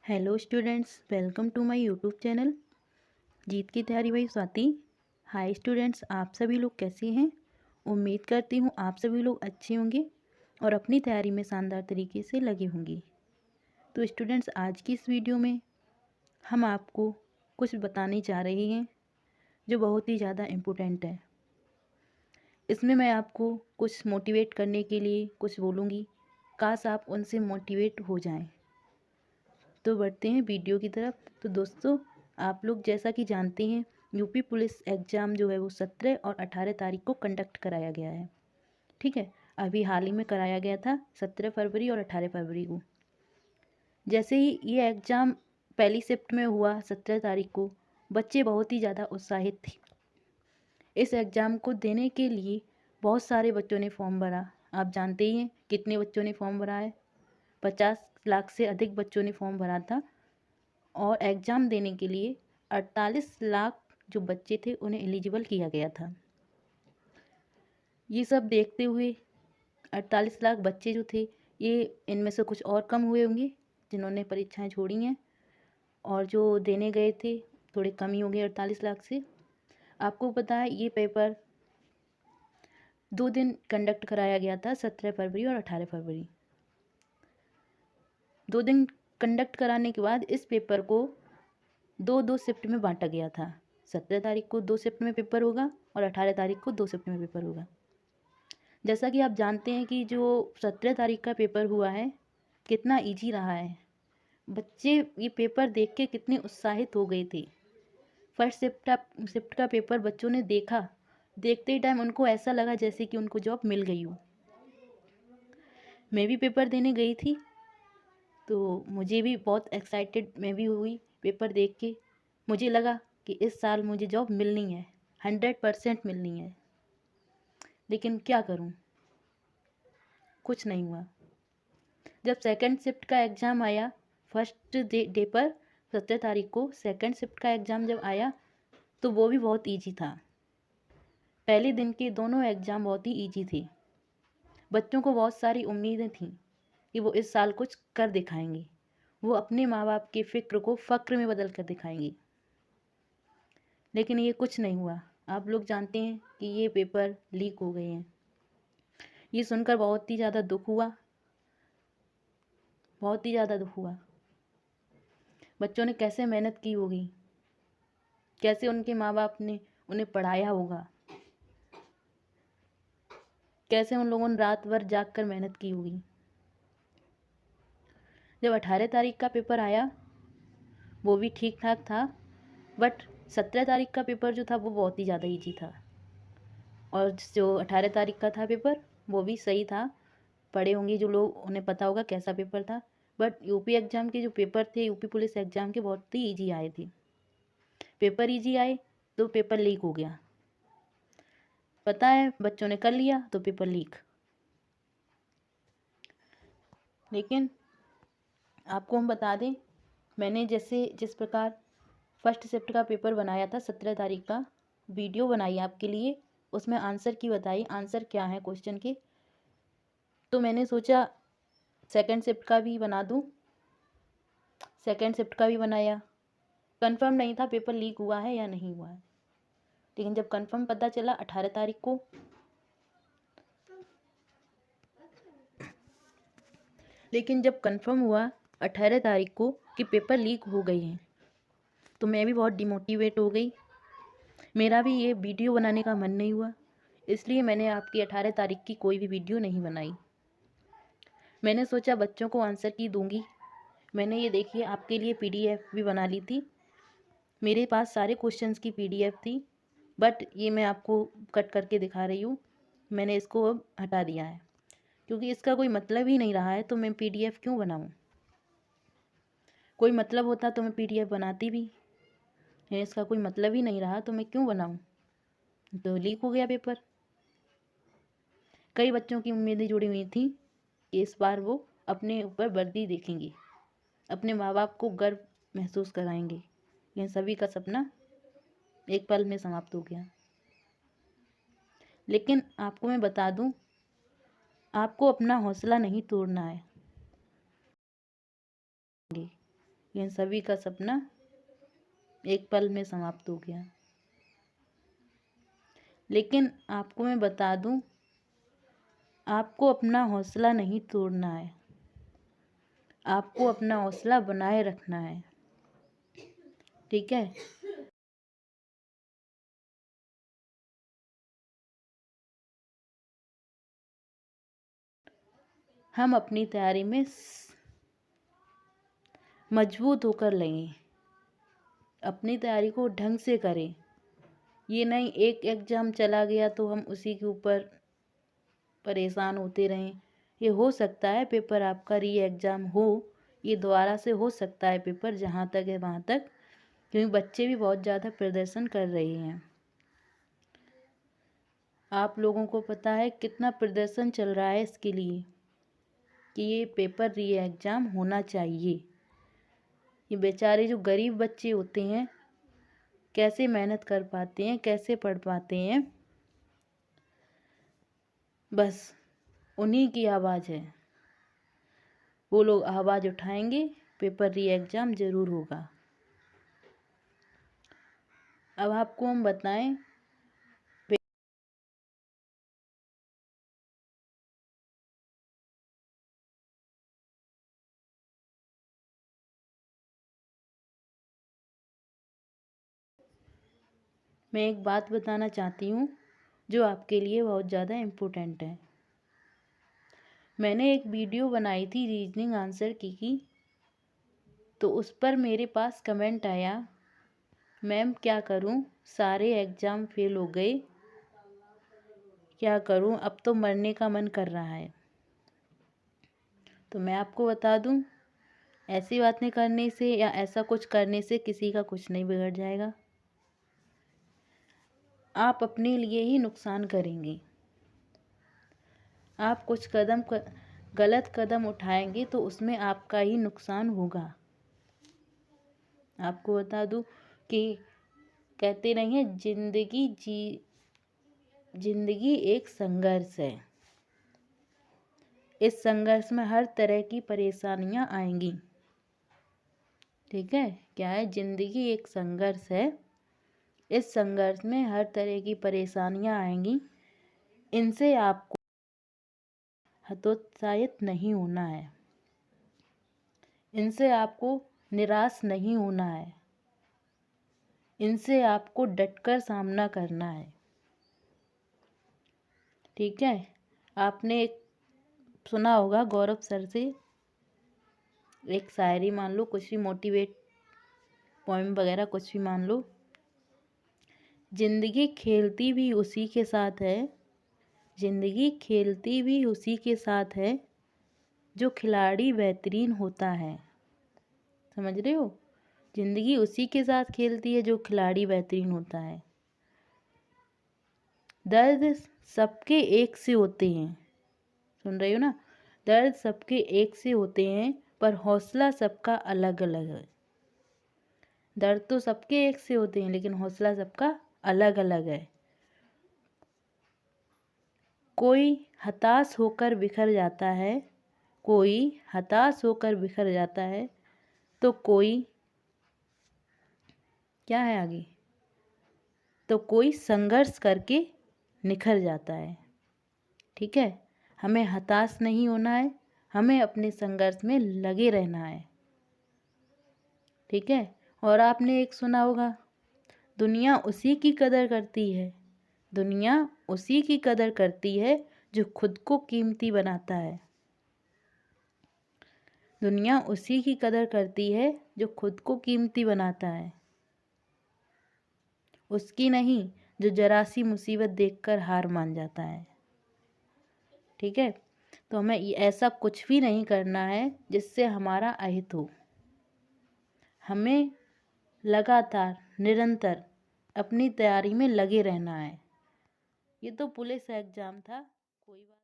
Hello students, welcome to my YouTube channel जीत की तैयारी बाई स्वाति। हाय स्टूडेंट्स, आप सभी लोग कैसे हैं। उम्मीद करती हूँ आप सभी लोग अच्छे होंगे और अपनी तैयारी में शानदार तरीके से लगे होंगे। तो स्टूडेंट्स, आज की इस वीडियो में हम आपको कुछ बताने जा रहे हैं जो बहुत ही ज़्यादा इम्पोर्टेंट है। इसमें मैं आपको कुछ मोटिवेट करने के लिए कुछ बोलूँगी, काश आप उनसे मोटिवेट हो जाएं। तो बढ़ते हैं वीडियो की तरफ। तो दोस्तों, आप लोग जैसा कि जानते हैं, यूपी पुलिस एग्ज़ाम जो है वो 17 और 18 तारीख को कंडक्ट कराया गया है। ठीक है, अभी हाल ही में कराया गया था 17 फरवरी और 18 फरवरी को। जैसे ही ये एग्ज़ाम पहली शिफ्ट में हुआ 17 तारीख को, बच्चे बहुत ही ज़्यादा उत्साहित थे। इस एग्ज़ाम को देने के लिए बहुत सारे बच्चों ने फॉर्म भरा। आप जानते ही हैं कितने बच्चों ने फॉर्म भरा है। 50 लाख से अधिक बच्चों ने फॉर्म भरा था और एग्ज़ाम देने के लिए 48 लाख जो बच्चे थे उन्हें एलिजिबल किया गया था। ये सब देखते हुए 48 लाख बच्चे जो थे, ये इनमें से कुछ और कम हुए होंगे जिन्होंने परीक्षाएं छोड़ी हैं, और जो देने गए थे थोड़े कम ही होंगे 48 लाख से। आपको पता है ये पेपर 2 दिन कंडक्ट कराया गया था, 17 फरवरी और 18 फरवरी। 2 दिन कंडक्ट कराने के बाद इस पेपर को दो शिफ्ट में बांटा गया था। 17 तारीख को 2 शिफ्ट में पेपर होगा और 18 तारीख को 2 शिफ्ट में पेपर होगा। जैसा कि आप जानते हैं कि जो 17 तारीख का पेपर हुआ है कितना इजी रहा है। बच्चे ये पेपर देख के कितने उत्साहित हो गए थे। फर्स्ट शिफ्ट का पेपर बच्चों ने देखा, देखते ही टाइम उनको ऐसा लगा जैसे कि उनको जॉब मिल गई हो। मैं भी पेपर देने गई थी तो मुझे भी बहुत एक्साइटेड मैं भी हुई पेपर देख के। मुझे लगा कि इस साल मुझे जॉब मिलनी है, 100% मिलनी है। लेकिन क्या करूं, कुछ नहीं हुआ। जब सेकंड शिफ्ट का एग्ज़ाम आया, फर्स्ट डे पर 17 तारीख को सेकंड शिफ्ट का एग्ज़ाम जब आया तो वो भी बहुत इजी था। पहले दिन के दोनों एग्ज़ाम बहुत ही इजी थे। बच्चों को बहुत सारी उम्मीदें थीं कि वो इस साल कुछ कर दिखाएंगे, वो अपने माँ बाप के फ़िक्र को फ़क्र में बदल कर दिखाएंगे। लेकिन ये कुछ नहीं हुआ। आप लोग जानते हैं कि ये पेपर लीक हो गए हैं। ये सुनकर बहुत ही ज़्यादा दुख हुआ, बहुत ही ज़्यादा दुख हुआ। बच्चों ने कैसे मेहनत की होगी, कैसे उनके माँ बाप ने उन्हें पढ़ाया होगा, कैसे उन लोगों ने रात भर जाग कर मेहनत की होगी। जब 18 तारीख का पेपर आया वो भी ठीक ठाक था, बट 17 तारीख का पेपर जो था वो बहुत ही ज़्यादा ईजी था। और जो 18 तारीख का था पेपर वो भी सही था। पढ़े होंगे जो लोग उन्हें पता होगा कैसा पेपर था। बट यूपी एग्ज़ाम के जो पेपर थे, यूपी पुलिस एग्ज़ाम के, बहुत ही ईजी आए थे। पेपर ईजी आए तो पेपर लीक हो गया। पता है बच्चों ने कर लिया तो पेपर लीक। लेकिन आपको हम बता दें, मैंने जिस प्रकार फर्स्ट शिफ्ट का पेपर बनाया था 17 तारीख का, वीडियो बनाई आपके लिए, उसमें आंसर की बताई आंसर क्या है क्वेश्चन के। तो मैंने सोचा सेकंड शिफ्ट का भी बना दूं। सेकंड शिफ्ट का भी बनाया। कंफर्म नहीं था पेपर लीक हुआ है या नहीं हुआ है, लेकिन जब कंफर्म पता चला 18 तारीख को, लेकिन जब कंफर्म हुआ 18 तारीख को कि पेपर लीक हो गए हैं तो मैं भी बहुत डिमोटिवेट हो गई। मेरा भी ये वीडियो बनाने का मन नहीं हुआ, इसलिए मैंने आपकी 18 तारीख की कोई भी वीडियो नहीं बनाई। मैंने सोचा बच्चों को आंसर की दूंगी। मैंने ये देखिए आपके लिए पीडीएफ भी बना ली थी। मेरे पास सारे क्वेश्चंस की पीडीएफ थी, बट ये मैं आपको कट करके दिखा रही हूँ। मैंने इसको अब हटा दिया है क्योंकि इसका कोई मतलब ही नहीं रहा है, तो मैं पीडीएफ क्यों बनाऊँ। कोई मतलब होता तो मैं पीडीएफ बनाती भी, लेकिन इसका कोई मतलब ही नहीं रहा तो मैं क्यों बनाऊँ। तो लीक हो गया पेपर। कई बच्चों की उम्मीदें जुड़ी हुई थी कि इस बार वो अपने ऊपर वर्दी देखेंगे, अपने माँ बाप को गर्व महसूस कराएंगे, लेकिन सभी का सपना एक पल में समाप्त हो गया। लेकिन आपको मैं बता दूं, आपको अपना हौसला नहीं तोड़ना है। लेकिन सभी का सपना एक पल में समाप्त हो गया। लेकिन आपको मैं बता दूं, आपको अपना हौसला नहीं तोड़ना है, आपको अपना हौसला बनाए रखना है। ठीक है। हम अपनी तैयारी में मजबूत होकर लेंगे, अपनी तैयारी को ढंग से करें। ये नहीं एक एग्ज़ाम चला गया तो हम उसी के ऊपर परेशान होते रहें। ये हो सकता है पेपर आपका री एग्ज़ाम हो, ये दोबारा से हो सकता है पेपर, जहाँ तक है वहाँ तक, क्योंकि बच्चे भी बहुत ज़्यादा प्रदर्शन कर रहे हैं। आप लोगों को पता है कितना प्रदर्शन चल रहा है इसके लिए कि ये पेपर री एग्ज़ाम होना चाहिए। ये बेचारे जो गरीब बच्चे होते हैं कैसे मेहनत कर पाते हैं, कैसे पढ़ पाते हैं, बस उन्हीं की आवाज़ है। वो लोग आवाज़ उठाएंगे, पेपर री एग्ज़ाम ज़रूर होगा। अब आपको हम बताएं, मैं एक बात बताना चाहती हूँ जो आपके लिए बहुत ज़्यादा इम्पोर्टेंट है। मैंने एक वीडियो बनाई थी रीजनिंग आंसर की, तो उस पर मेरे पास कमेंट आया, मैम क्या करूँ, सारे एग्ज़ाम फेल हो गए, क्या करूँ, अब तो मरने का मन कर रहा है। तो मैं आपको बता दूँ, ऐसी बातें करने से या ऐसा कुछ करने से किसी का कुछ नहीं बिगड़ जाएगा। आप अपने लिए ही नुकसान करेंगे। आप कुछ गलत कदम उठाएंगे तो उसमें आपका ही नुकसान होगा। आपको बता दूं कि कहते नहीं है, जिंदगी एक संघर्ष है। इस संघर्ष में हर तरह की परेशानियां आएंगी। ठीक है, क्या है, जिंदगी एक संघर्ष है। इस संघर्ष में हर तरह की परेशानियां आएंगी। इनसे आपको हतोत्साहित नहीं होना है, इनसे आपको निराश नहीं होना है, इनसे आपको डटकर सामना करना है। ठीक है। आपने एक सुना होगा गौरव सर से एक शायरी, मान लो कुछ भी, मोटिवेट पोएम वगैरह कुछ भी मान लो, जिंदगी खेलती भी उसी के साथ है, जिंदगी खेलती भी उसी के साथ है, जो खिलाड़ी बेहतरीन होता है। समझ रहे हो, जिंदगी उसी के साथ खेलती है जो खिलाड़ी बेहतरीन होता है। दर्द सबके एक से होते हैं, सुन रही हो ना, दर्द सबके एक से होते हैं पर हौसला सबका अलग अलग है। दर्द तो सबके एक से होते हैं लेकिन हौसला सबका अलग अलग है। कोई हताश होकर बिखर जाता है, कोई हताश होकर बिखर जाता है, तो कोई क्या है आगे, तो कोई संघर्ष करके निखर जाता है। ठीक है, हमें हताश नहीं होना है, हमें अपने संघर्ष में लगे रहना है। ठीक है। और आपने एक सुना होगा, दुनिया उसी की कदर करती है, दुनिया उसी की कदर करती है जो खुद को कीमती बनाता है। दुनिया उसी की कदर करती है जो खुद को कीमती बनाता है, उसकी नहीं जो जरा सी मुसीबत देखकर हार मान जाता है। ठीक है। तो हमें ऐसा कुछ भी नहीं करना है जिससे हमारा अहित हो। हमें लगातार निरंतर अपनी तैयारी में लगे रहना है। ये तो पुलिस एग्ज़ाम था, कोई बात